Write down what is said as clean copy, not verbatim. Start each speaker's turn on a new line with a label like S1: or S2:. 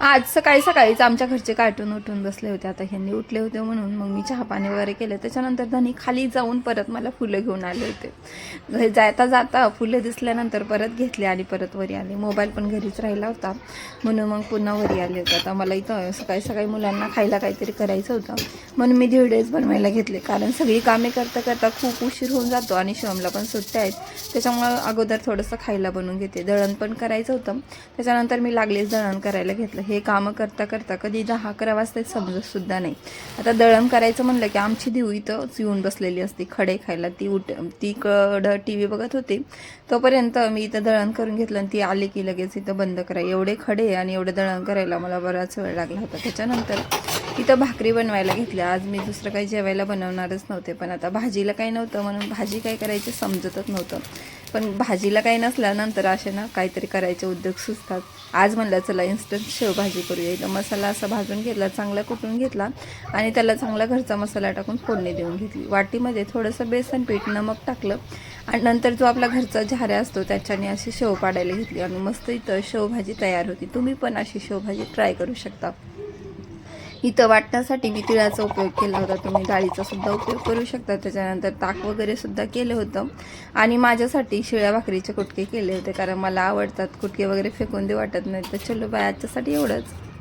S1: आज सकाळी सकाळीच आमच्या घरचे कार्टून उठून बसले होते. आता ह्यांनी उठले होते म्हणून मग मी चहा पाणी वगैरे केलं. त्याच्यानंतर त्यांनी खाली जाऊन परत मला फुलं घेऊन आले होते. घरी जाता जाता फुलं दिसल्यानंतर परत घेतले आणि परत वरी आले. मोबाईल पण घरीच राहिला होता म्हणून मग पुन्हा वरी आले होते. आता मला इथं सकाळी सकाळी मुलांना खायला काहीतरी करायचं होतं म्हणून मी धिरडेच बनवायला घेतले. कारण सगळी कामे करता करता खूप उशीर होऊन जातो आणि शिवमला पण सुट्ट्या आहेत. त्याच्यामुळं अगोदर थोडंसं खायला बनवून घेते. दळण पण करायचं होतं. त्याच्यानंतर मी लागलेच दळण करायला घेतलं. हे कामं करता करता कधी 10-11 वाजता समजतसुद्धा नाही. आता दळण करायचं म्हणलं की आमची देऊ इथंच येऊन बसलेली असते खडे खायला. ती कडं टी व्ही बघत होती. तोपर्यंत मी इथं दळण करून घेतलं आणि ती आली की लगेच इथं बंद करा. एवढे खडे आणि एवढं दळण करायला मला बराच वेळ लागला होता. त्याच्यानंतर इथं भाकरी बनवायला घेतल्या. आज मी दुसरं काही जेवायला बनवणारच नव्हते, पण आता भाजीला काही नव्हतं म्हणून भाजी काय करायची समजतच नव्हतं. पण भाजीला काही नसल्यानंतर असे ना काहीतरी करायचे उद्योग सुचतात. आज म्हणलं चला इन्स्टंट शेवभाजी करूया. इथं मसाला असा भाजून घेतला, चांगला कुटून घेतला आणि त्याला चांगला घरचा मसाला टाकून फोडणी देऊन घेतली. वाटीमध्ये थोडंसं बेसन पीठ, नमक टाकलं आणि नंतर जो आपला घरचा झाऱ्या असतो त्याच्याने अशी शेव पाडायला घेतली आणि मस्त इथं शेवभाजी तयार होती. तुम्ही पण अशी शेवभाजी ट्राय करू शकता. इथं वाटण्यासाठी मी तिळाचा उपयोग केला होता. तुम्ही डाळीचा सुद्धा उपयोग करू शकता. त्याच्यानंतर ताक वगैरे सुद्धा केलं होतं आणि माझ्यासाठी शिळ्या भाकरीचे कुटके केले होते, कारण मला आवडतात. कुटके वगैरे फेकून दे वाटत नाही. तर चलो बाय, आजच्यासाठी एवढंच.